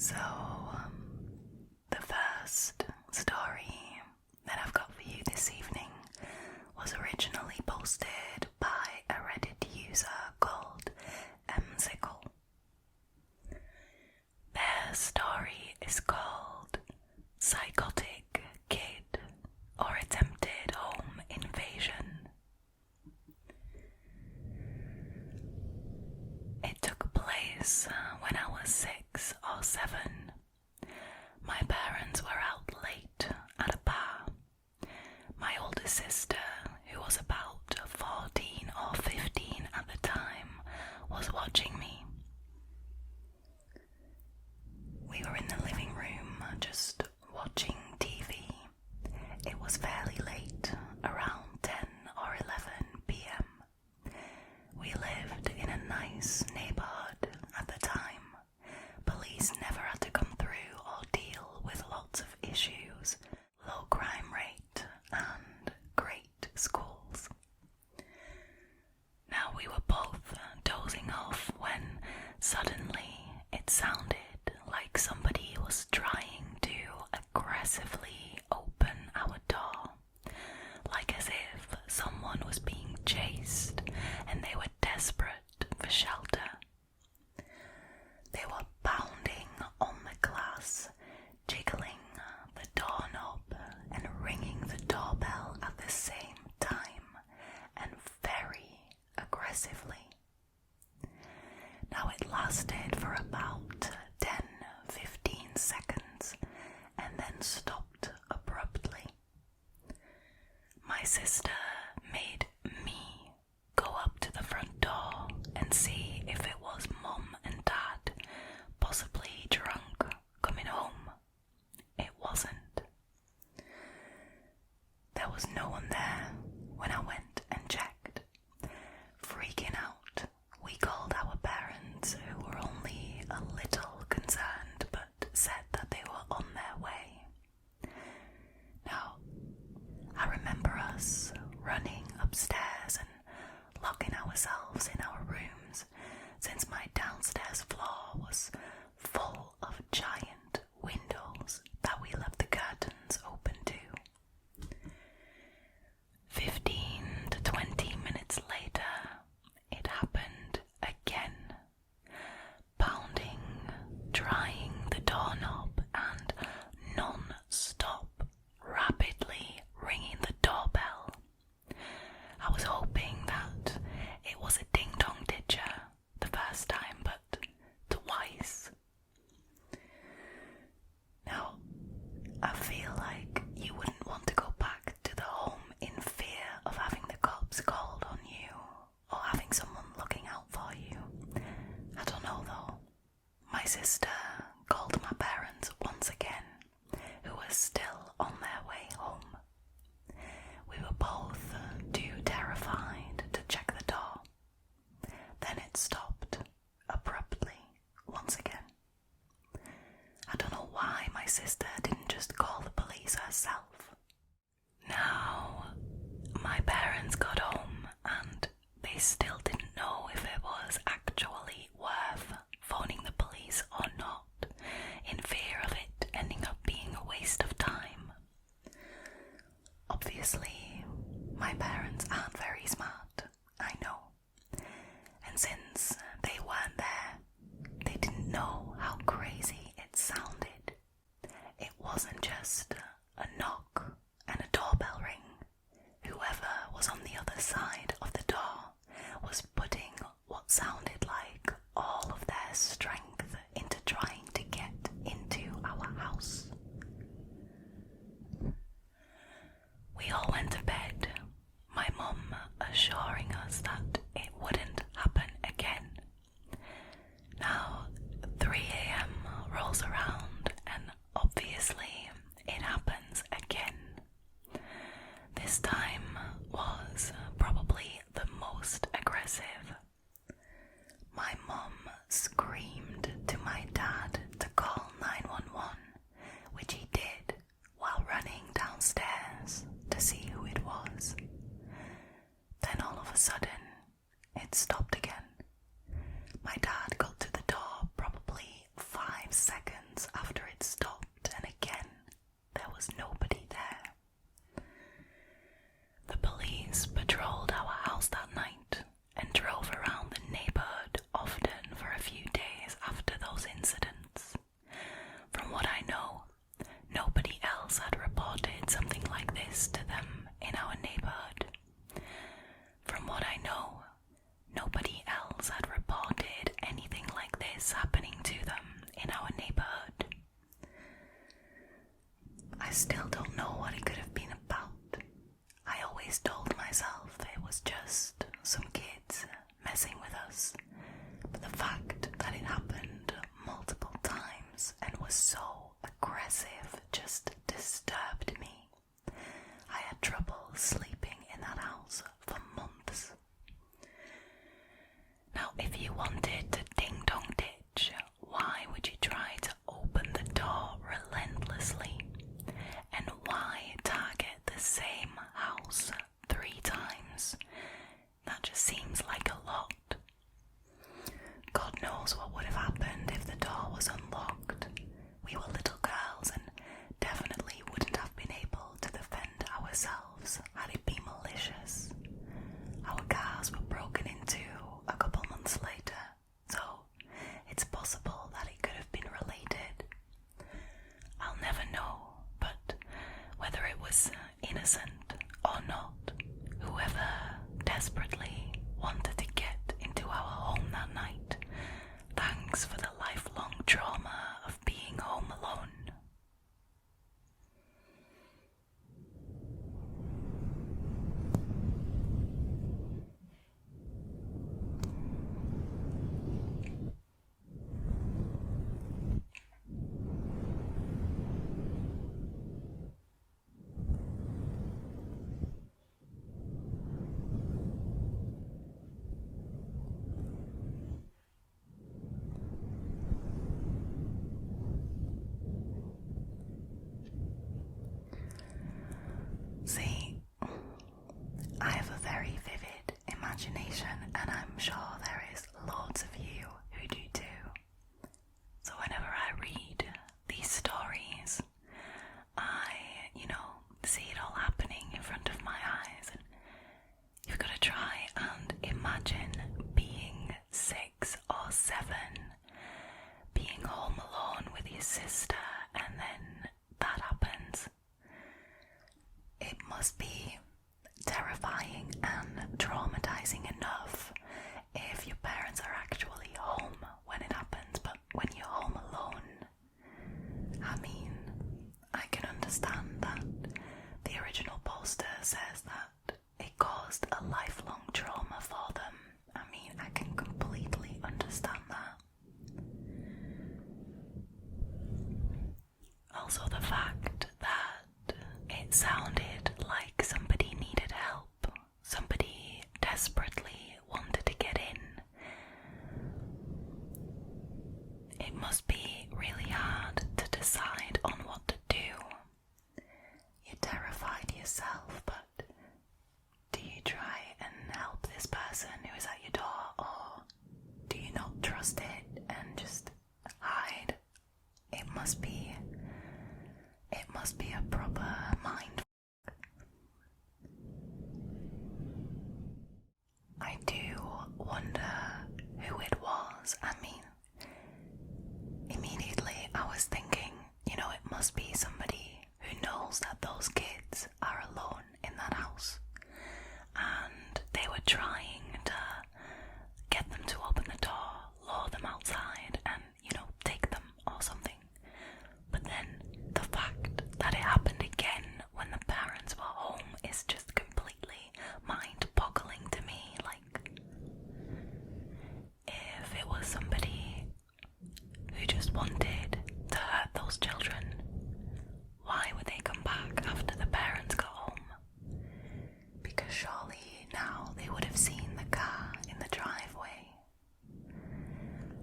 So, the first story that I've got for you this evening was originally posted by a Reddit user called emzzicle. Their story is called Psychotic Kid or Attempted Home Invasion. It took place when I was 6 or 7. My parents were out late at a bar. My older sister, who was about 14 or 15 at the time, was watching me. We were in the living room just watching TV. It was fairly late, around 10 or 11 p.m. We lived in a nice neighborhood at the time. Police never had to come through or deal with lots of issues, low crime rate, and great schools. Now we were both dozing off when suddenly it sounded like somebody was trying to aggressively open our door, like as if someone was being chased and they were desperate for shelter. They were pounding on the glass, jiggling the doorknob and ringing the doorbell at the same time, and very aggressively. Now it lasted for about 10-15 seconds and then stopped abruptly. My sister made me go up to the front door and see if it was Mum and Dad, possibly drunk, coming home. It wasn't. There was no one there when I went and checked. Freaking out, we called our parents, who were only a little concerned but said that they were on their way. Now, I remember us running upstairs and locking ourselves in our rooms, since my downstairs floor was full of giant windows that we left the curtains open to. 15 to 20 minutes later, it happened again. Pounding, trying the doorknob, and non-stop, rapidly ringing the doorbell. I was hoping that it was a ding-dong ditcher the first time, but twice. Now, I feel like you wouldn't want to go back to the home in fear of having the cops called on you or having someone looking out for you. I don't know though. My sister called my parents once again, who were still on their way home. We were both too terrified to check the door. Then it stopped abruptly once again. I don't know why my sister didn't just call the police herself. Now, my parents got home and they still didn't know if it was actually worth phoning the police or not, in fear of it ending up being a waste of time. Obviously, my parents aren't very smart, I know. And since they weren't there, they didn't know how crazy it sounded. It wasn't just a knock and a doorbell ring. Whoever was on the other side of the door was putting what sounded like all of their strength into trying to get into our house. We all went to bed, my mum assuring us that it wouldn't happen again. Now, 3 a.m. rolls around and obviously it happens again. This time was probably the most aggressive. My mum screamed happening to them in our neighborhood. I still don't know what it could have been about. I always told myself it was just some kids messing with us, but the fact that it happened multiple times and was so aggressive just disturbed me. I had trouble sleeping in that house for months. Now, if you wanted to ding-dong ditch, why would you try to open the door relentlessly? And why target the same house 3 times? That just seems like a lot. God knows what would have happened if the door was unlocked. We were little girls and definitely wouldn't have been able to defend ourselves had it been malicious. Our cars were broken into a couple months later, so it's possible that it could have been related. I'll never know, but whether it was innocent or not, whoever desperately wanted to get into our home that night, thanks for the lifelong trauma of being home alone. See, I have a very vivid imagination, and I'm sure there is loads of you who do too. So whenever I read these stories, I, see it all happening in front of my eyes, and you've got to try and imagine being 6 or 7, being home alone with your sister, and then that happens. It must be terrifying and traumatizing enough if your parents are actually home when it happens, but when you're home alone, I mean, I can understand that the original poster says that it caused a lifelong trauma for them. I mean, I can completely understand that. Also, the fact that it sounded like somebody needed help, somebody desperately wanted to get in. It must be really hard to decide on what to do. You're terrified yourself, but do you try and help this person who is at your door, or do you not trust it and just hide? It must be a proper mind. I do wonder who it was. I mean, immediately I was thinking, it must be somebody who knows that those kids are alone in that house, and they were trying to get them to open the door, lure them outside, and, take them or something. But then the fact that it happened again when the parents were home is just completely mind-boggling to me. Like, if it was somebody who just wanted to hurt those children, why would they come back after the parents got home? Because surely now they would have seen the car in the driveway.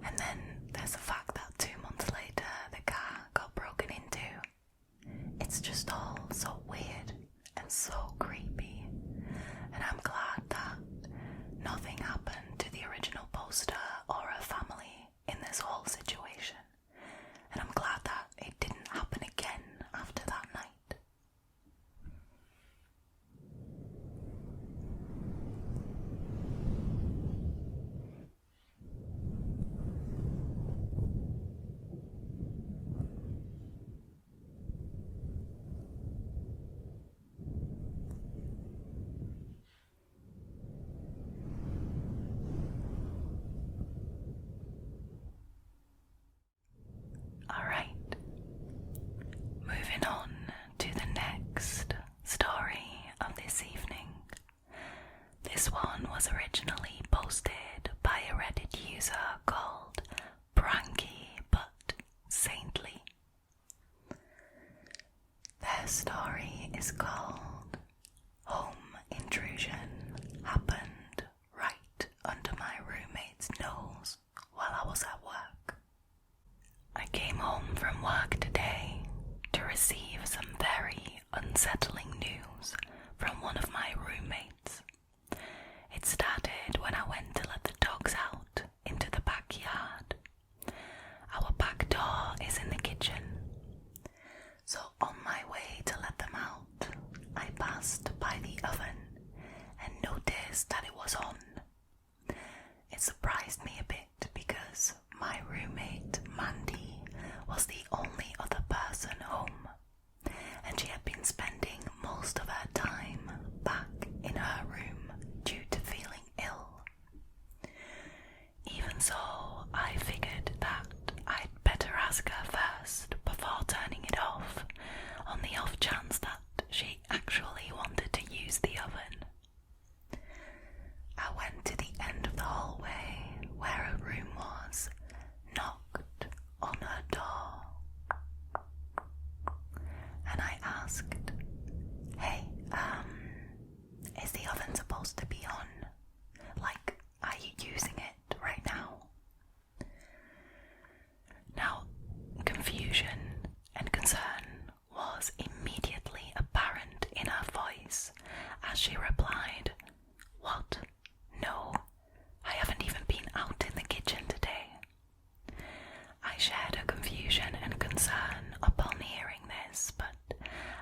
And then there's the fact that 2 months later the car got broken into. It's just all so weird and so creepy. And I'm glad that nothing happened to the original poster or her family in this whole situation. And I'm glad that it didn't was originally posted by a Reddit user called PrankyButSaintly. Their story is called Home Intrusion Happened Right Under My Roommate's Nose While I Was at Work. I came home from work today to receive some very unsettling news from one of my roommates. It started when I went to let the dogs out into the backyard. Our back door is in the kitchen. So on my way to let them out, I passed by the oven and noticed that it was on. It surprised me a bit because my roommate, Mandy, was the only other person home, and she had been spending most of her time back in her room due to feeling ill. Even so, I figured that I'd better ask her first before turning it off, on the off chance that she actually wanted to use the oven. I went to the end of the hallway where her room was, knocked on her door, and I asked, "Hey, is the oven supposed to be on? Like, are you using it right now?" Now, confusion and concern was immediately apparent in her voice as she replied, "What? No, I haven't even been out in the kitchen today." I shared her confusion and concern upon hearing this, but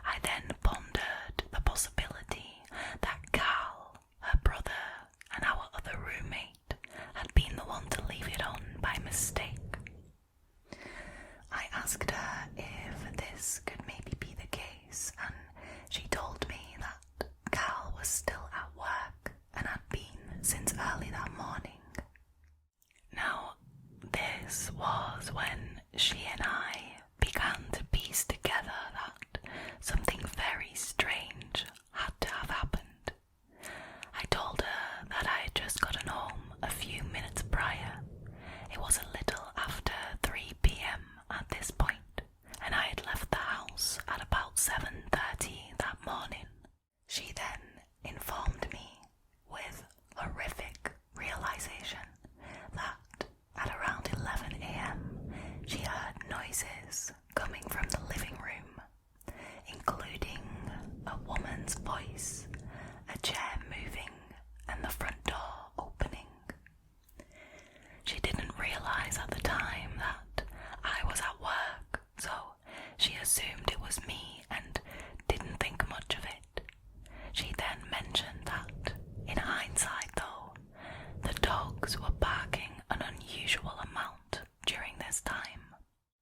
I then pondered the possibility that Carl, her brother, and our other roommate had been the one to leave it on by mistake. I asked her if this could maybe be the case, and she told me that Carl was still at work and had been since early that morning. Now, this was when she and I began to piece together that something very strange had to have happened. I told her that I had just gotten home a few minutes prior. It was a little after 3 p.m. at this point, and I had left the house at about 7:30 that morning. She then informed me with horrific realization that at around 11 a.m. she heard noises coming from the living room, including a woman's voice, a chair moving, and the front door opening. She didn't realize at the time that I was at work, so she assumed it was me and didn't think much of it. She then mentioned that, in hindsight though, the dogs were barking an unusual amount during this time.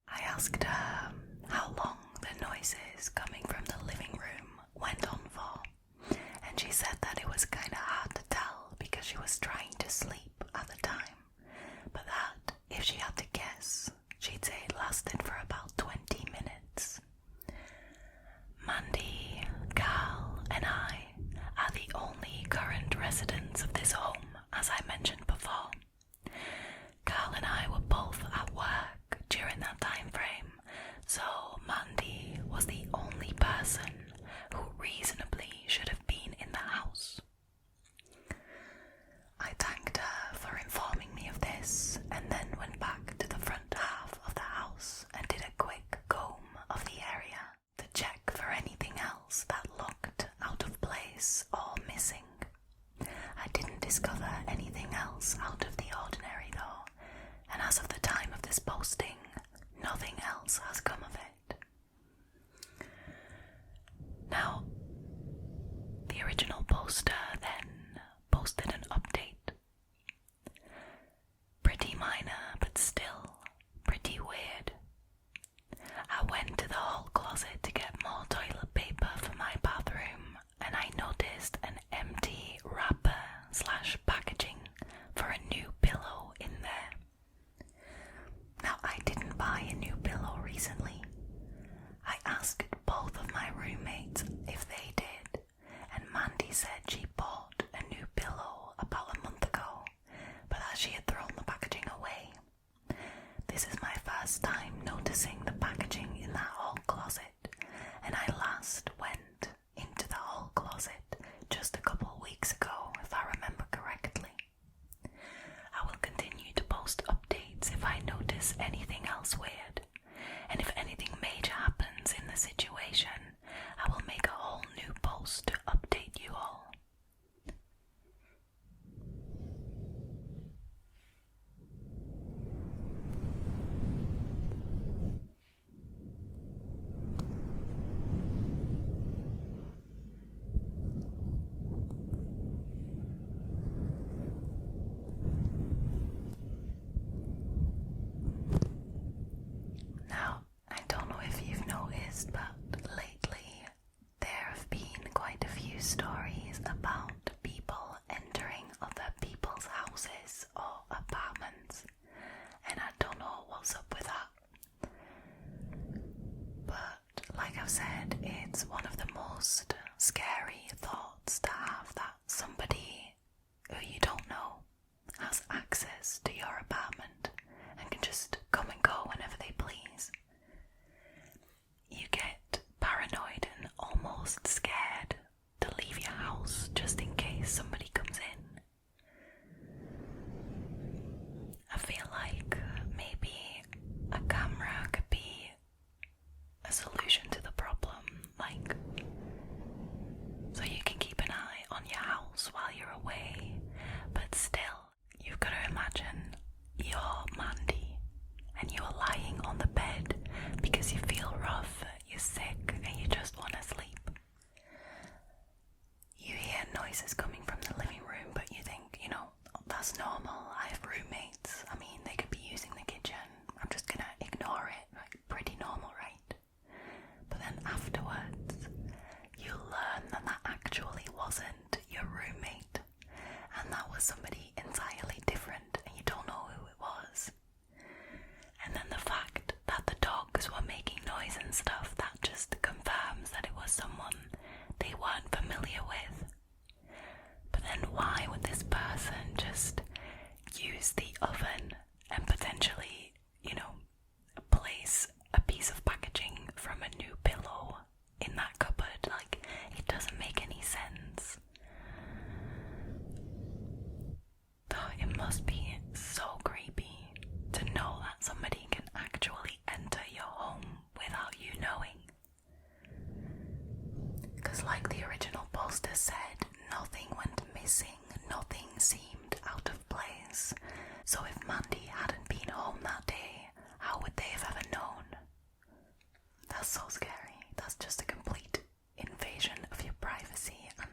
I asked her how long the noises coming from the living room went on for, and she said that it was kinda hard to tell because she was trying to sleep at the time, but that if she had to guess, she'd say it lasted for about 20 minutes. Mandy, Carl, and I are the only current residents of this home, as I mentioned before. Carl and I were both at work during that time frame, This is my first time noticing the packaging in that hall closet, and I last went into the hall closet just a couple of weeks ago, if I remember correctly. I will continue to post updates if I notice anything else weird, and if anything major happens in the situation, I will make a whole new post to update you all. Now, I don't know if you've noticed, but lately there have been quite a few stories about people entering other people's houses or apartments, and I don't know what's up with that. But like I've said, it's one of the most scary thoughts to have that somebody who you don't know has access to your apartment and can just come and go whenever they please. You get paranoid and almost scared to leave your house just in case somebody comes in. I feel like maybe a camera could be a solution to the problem, like, so you can keep an eye on your house while you're away, but still, you've got to imagine you're Mandy and you're lying on the bed because you feel rough, you're sick, and you just want to sleep. You hear noises coming from the living room, but you think, that's normal. I have roommates. I mean, they could be using the kitchen. I'm just gonna ignore it. Like, pretty normal, right? But then afterwards, you learn that that actually wasn't your roommate, and that was somebody entirely different, and you don't know who it was. And then the fact that the dogs were making noise and stuff, that just confirms that it was someone they weren't familiar with. But then why would this person just use the oven and potentially, place a piece of packaging from a new pillow in that cupboard? Like, it doesn't make any sense. It must be so creepy to know that somebody can actually enter your home without you knowing. Because like the original poster said, nothing went missing, nothing seemed out of place. So if Mandy hadn't been home that day, how would they have ever known? That's so scary. That's just a complete invasion of your privacy, and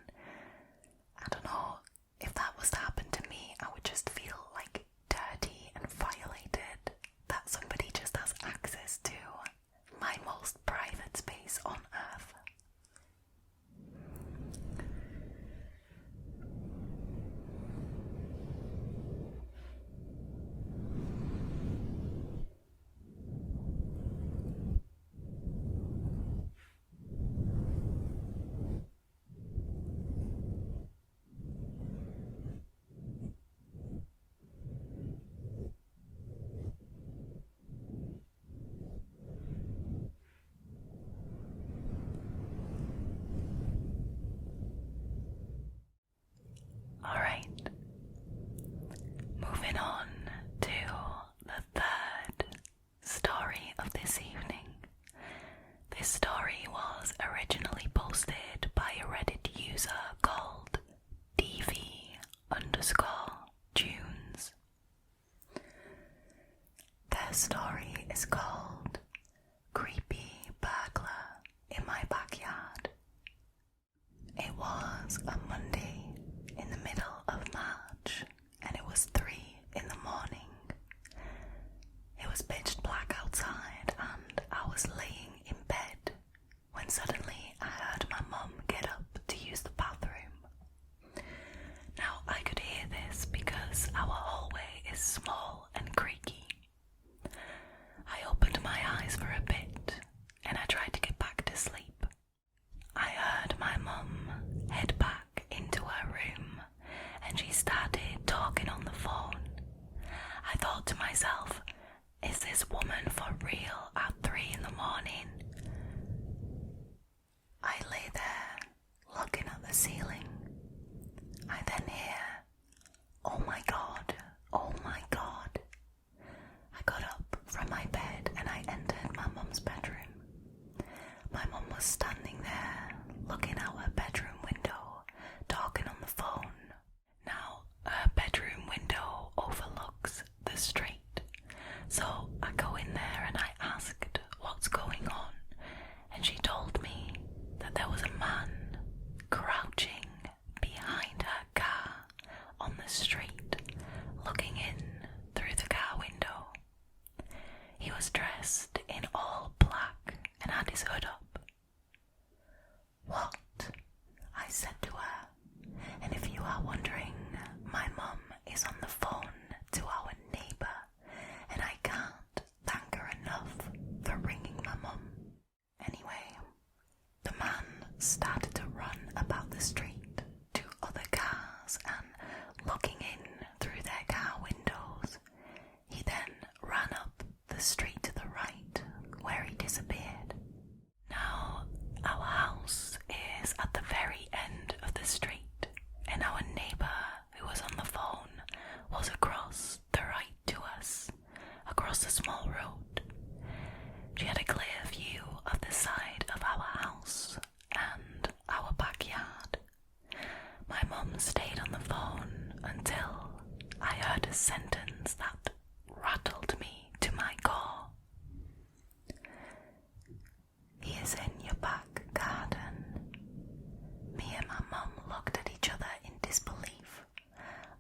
I don't know, if that was to happen to me, I would just feel like dirty and violated that somebody just has access to my most private space on earth. Alright, moving on to the third story of this evening. This story was originally posted by a Reddit user called DV_Tunes. Their story is called Creepy Burglar in My Backyard. It was a Monday in the middle of March, and it was 3 in the morning. It was pitch black outside, and I was laying in bed when suddenly I heard my mum get up to use the bathroom. Now, I could hear this because our hallway is small and creaky. I opened my eyes for a bit, and I tried to get back to sleep. I heard my mum head back into her room, and she started talking on the phone. I thought to myself, is this real at 3 in the morning. I lay there, looking at the ceiling. I then hear, "Oh my God, oh my God." I got up from my bed and I entered my mum's bedroom. My mum was standing there, looking out her bedroom window, talking on the phone. Now, her bedroom window overlooks the street, so I go in there and I asked what's going on, and she told me that there was a man crouching behind her car on the street, looking in through the car window. He was dressed in all black and had his hood up. "What?" I said to her, and if you are wondering, my mum is on the phone to our neighbour, and I can't thank her enough for ringing my mum. Anyway, the man started to run about the street to other cars and looking in through their car windows. He then ran up the street to the right, where he disappeared. Now, our house is at the very end of the street, and our neighbour who was on the phone was across the right to us, across the small road. She had a clear view of the side of our house and our backyard. My mum stayed on the phone until I heard a sentence that rattled me to my core. "He is in your back garden." Me and my mum looked at each other in disbelief.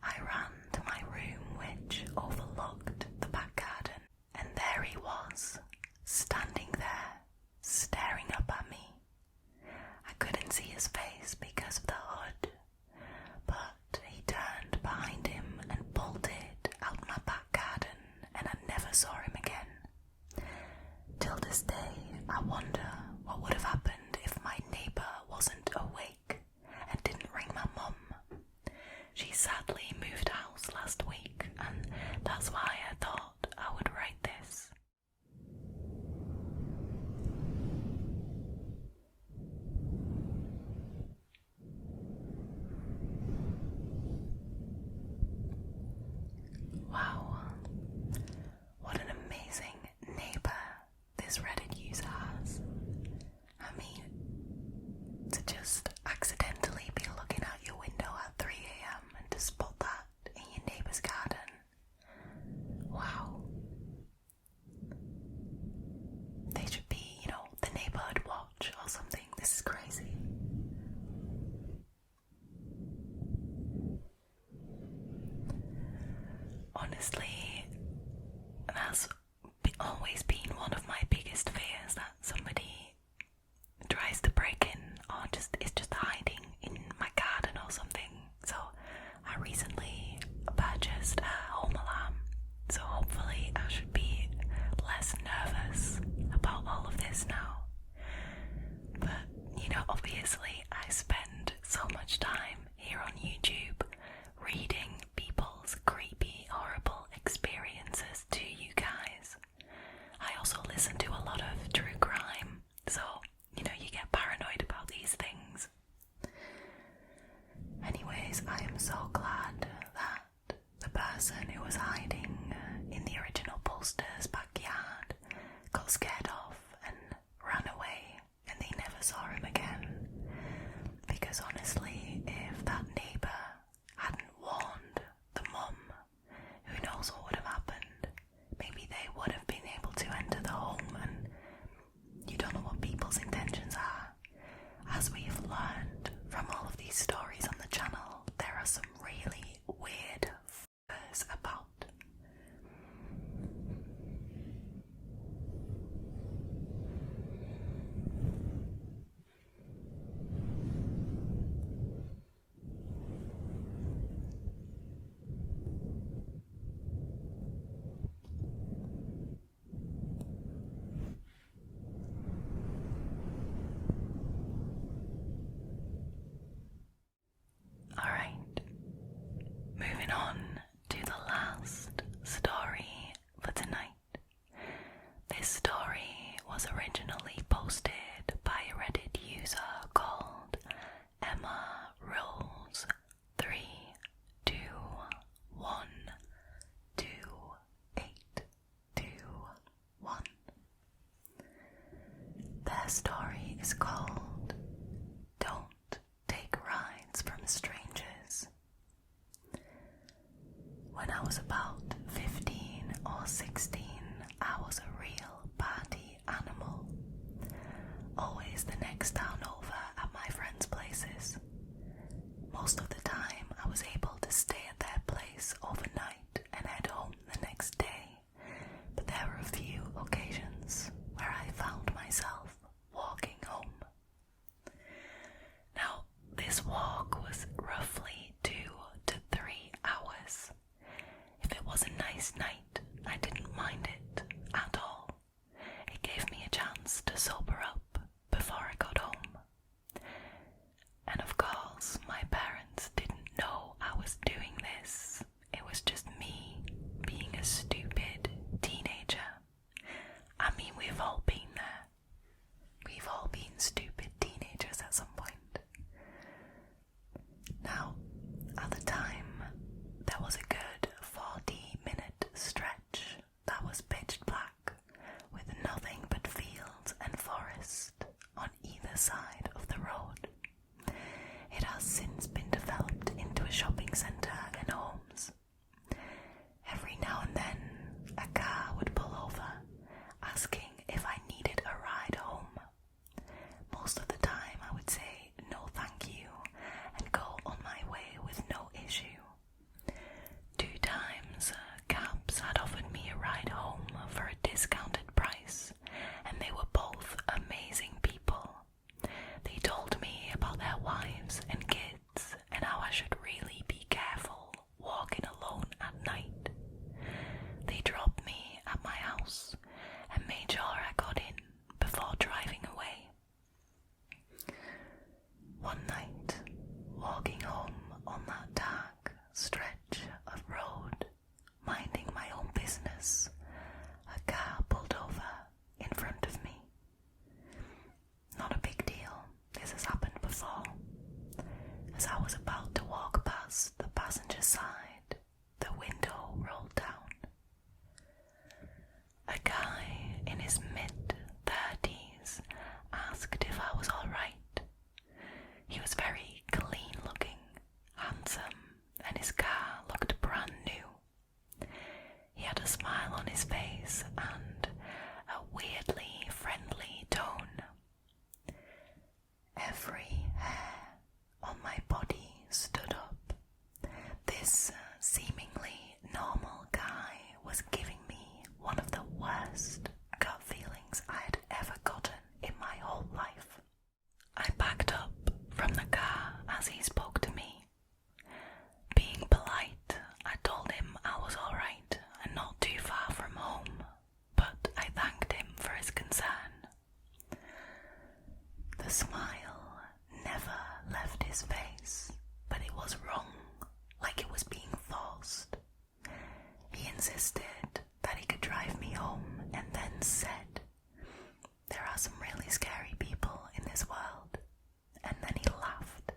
I ran to my room, which overlooked the back garden, and there he was, standing there, staring up at me. I couldn't see his face because of the hood, but he turned behind him and bolted out my back garden, and I never saw him again. Till this day, I wonder what would have happened if my neighbour wasn't awake and didn't ring my mum. She sadly moved house last week, and that's why I thought I would write this. Wow, what an amazing neighbour this Reddit user has. I mean, to just accidentally be looking out your window at 3 a.m. and to spot that in your neighbour's garden. Wow. They should be, the neighbourhood watch or something. This is crazy. Honestly, that's always been one of my biggest fears, that somebody tries to break in or is just hiding in my garden or something. So I recently purchased a home alarm, so hopefully I should be less nervous about all of this now. But obviously I spend so much time here on YouTube reading people's creepy, horrible experiences to you guys. I also listen to a lot of true crime, so you get paranoid about these things. Anyways, I am so glad that the person who was hiding in the original poster's backyard got scared off and ran away, and they never saw him again. Because honestly, if that neighbour hadn't warned the mum, who knows what would have happened. Maybe they would have been able to enter the home, and you don't know what people's intentions are. As we've learned from all of these stories on the channel, there are some really weird f***ers about. was originally posted by a Reddit user called Emma Rose 3212821. Their story is called Don't Take Rides from Strangers. When I was about 15 or 16, I was a real party animal. Always the next town over at my friends' places. Most of the time I was able to stay at their place overnight and head home the next day, but there were a few occasions where I found myself walking home. Now, this walk was roughly 2 to 3 hours. If it was a nice night, I didn't mind it at all. It gave me a chance to sober up before I got home. And of course, my parents didn't know I was doing this. It was just me being a stupid teenager. I mean, we've all been there. We've all been stupid teenagers at some point. Now, at the time, there was a good 40-minute stretch that was pitch black, with nothing but fields and forest on either side of the road. It has since been developed into a shopping centre and homes. Every now and then, a car would pull over, asking if I needed a ride home. Most of the time I would say no thank you and go on my way with no issue. 2 times, cabs had offered me a ride home for a discounted price, and they were both amazing people. They told me about their wives and kids and how I should really be careful walking alone at night. They dropped me at my house and made sure I got in before driving away. One night, walking home on that dark stretch of road, minding my own business, a car pulled over in front of me. Not a big deal, this has happened before. As I was about to walk past the passenger side, the window rolled down. A guy in his mid-30s asked if I was alright. He was very clean looking, handsome, and his car looked brand new. He had a smile on his face and a weirdly friendly tone. Every hair on my body stood up. This seemingly normal guy was giving me one of the worst gut feelings I had ever gotten in my whole life. I backed up from the car as he spoke to me. Being polite, I told him I was alright and not too far from home, but I thanked him for his concern. The smile never left his face, but it was wrong, like it was being forced. He insisted that he could drive me home and then said, "There are some really scary people in this world," and then he laughed.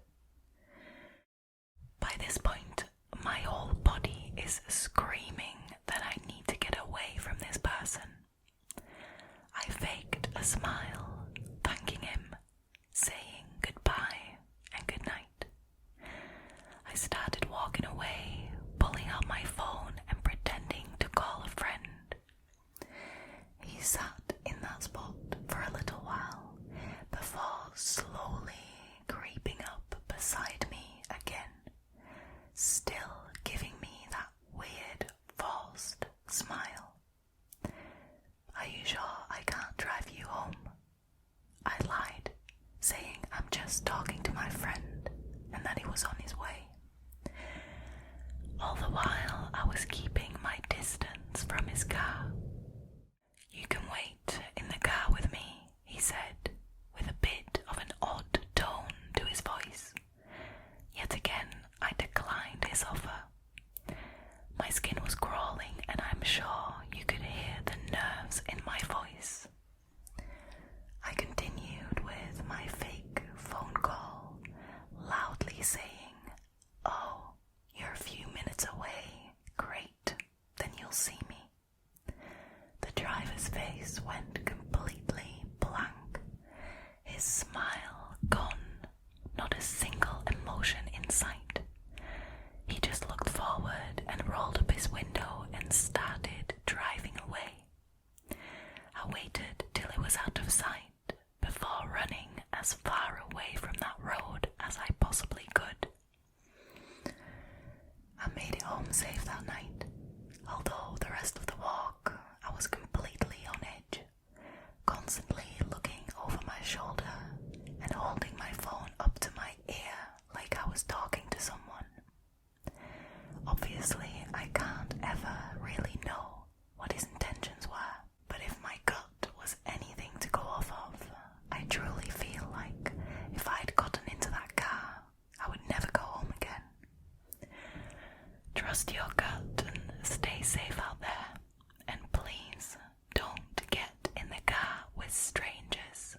By this point, my whole body is screaming that I need to get away from this person. I faked a smile, thanking him, saying goodbye and goodnight. I started walking away, pulling out my phone and pretending to call a friend. He sat in that spot for a little while before slowly creeping up beside me again, still giving me that weird forced smile. "Are you sure I can't drive you home?" I lied, saying I'm just talking to my friend and that he was on his way. All the while I was keeping my distance from his car. "You can wait in the car with me," he said, with a bit of an odd tone to his voice. Yet again I declined his offer. My skin was crawling and I'm sure you could hear the nerves in my voice. face went completely blank. His smile gone, not a single emotion in sight. He just looked forward and rolled up his window and started driving away. I waited till he was out of sight before running as far away from that road as I possibly could. I made it home safe that night, although the rest of the walk I was completely on edge, constantly looking over my shoulder and holding my phone up to my ear like I was talking to someone. Obviously, I can't ever really know what his intentions were, but if my gut was anything to go off of, I truly feel like if I'd gotten into that car, I would never go home again. Trust your gut and stay safe out there, and please don't get in the car with strangers.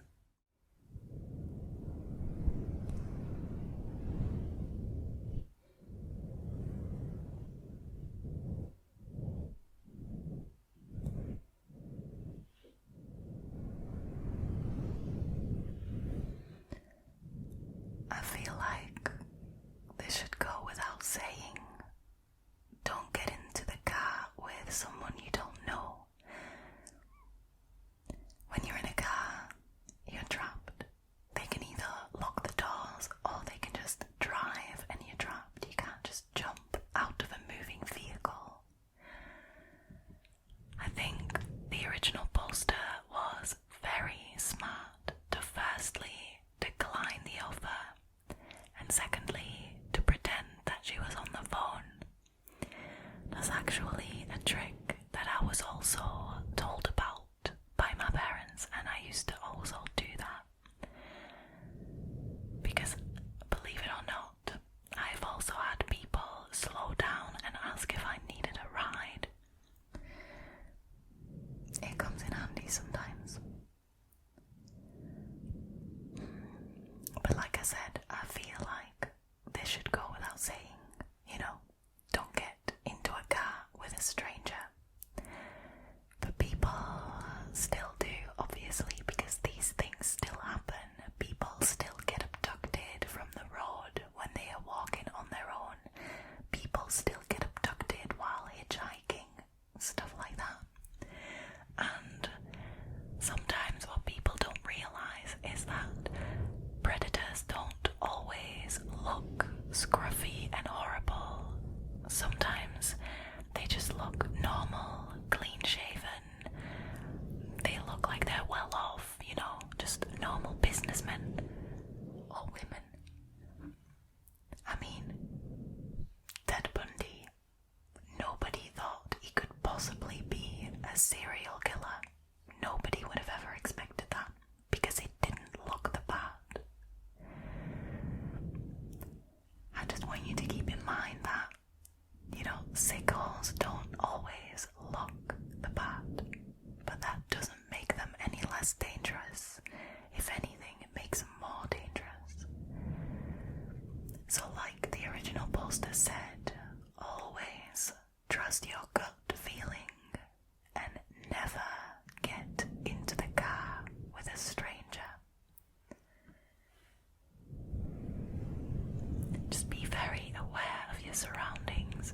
I feel like this should go without saying. Don't get into the car with someone you don't know. When you're in a car, you're trapped. They can either lock the doors or they can just drive and you're trapped. You can't just jump out of a moving vehicle. I think the original poster was very smart to firstly decline the offer and secondly to pretend that she was on the phone. That's actually a trick that I was also told about by my parents, and I used to also do that. Because, believe it or not, I've also had people slow down and ask if I needed a ride. It comes in handy sometimes. But like I said, I feel like this should go without saying. Don't get into a car with a stranger. But people still do, obviously, because these things still happen. People still get abducted from the road when they are walking on their own. People still get abducted while hitchhiking, stuff like that. And sometimes what people don't realize is that predators don't always look scruffy and horrible. Sometimes they just look normal, clean shaven. They look like they're well off, just normal businessmen or women. I mean, Ted Bundy, nobody thought he could possibly be a serial killer. Nobody would have ever expected that because it didn't look the part. I just want you to keep in mind that, sickos don't always look the part, but that doesn't make them any less dangerous. If anything, it makes them more dangerous. So like the original poster said, always trust your gut feeling and never get into the car with a stranger. Just be very aware of your surroundings.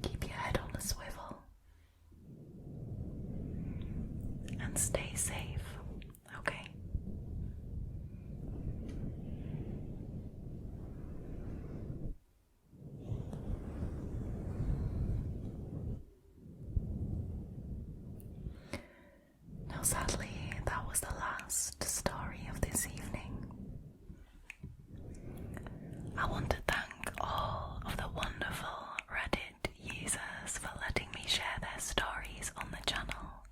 Keep your head on a swivel. And stay safe, okay? Now sadly, that was the last story of this evening. I want to thank all of the wonderful Reddit users for letting me share their stories on the channel,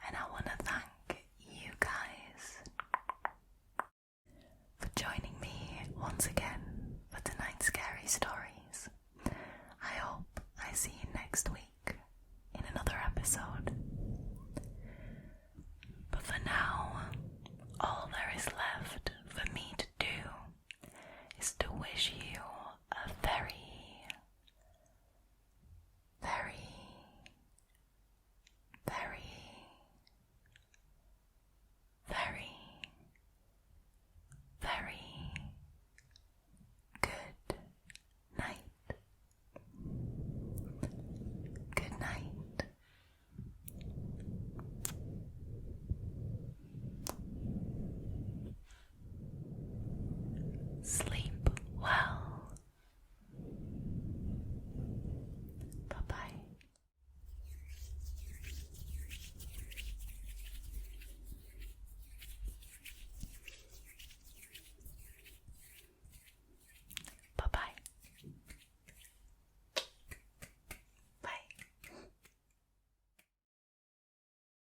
and I want to thank you guys for joining me once again for tonight's scary stories. I hope I see you next week.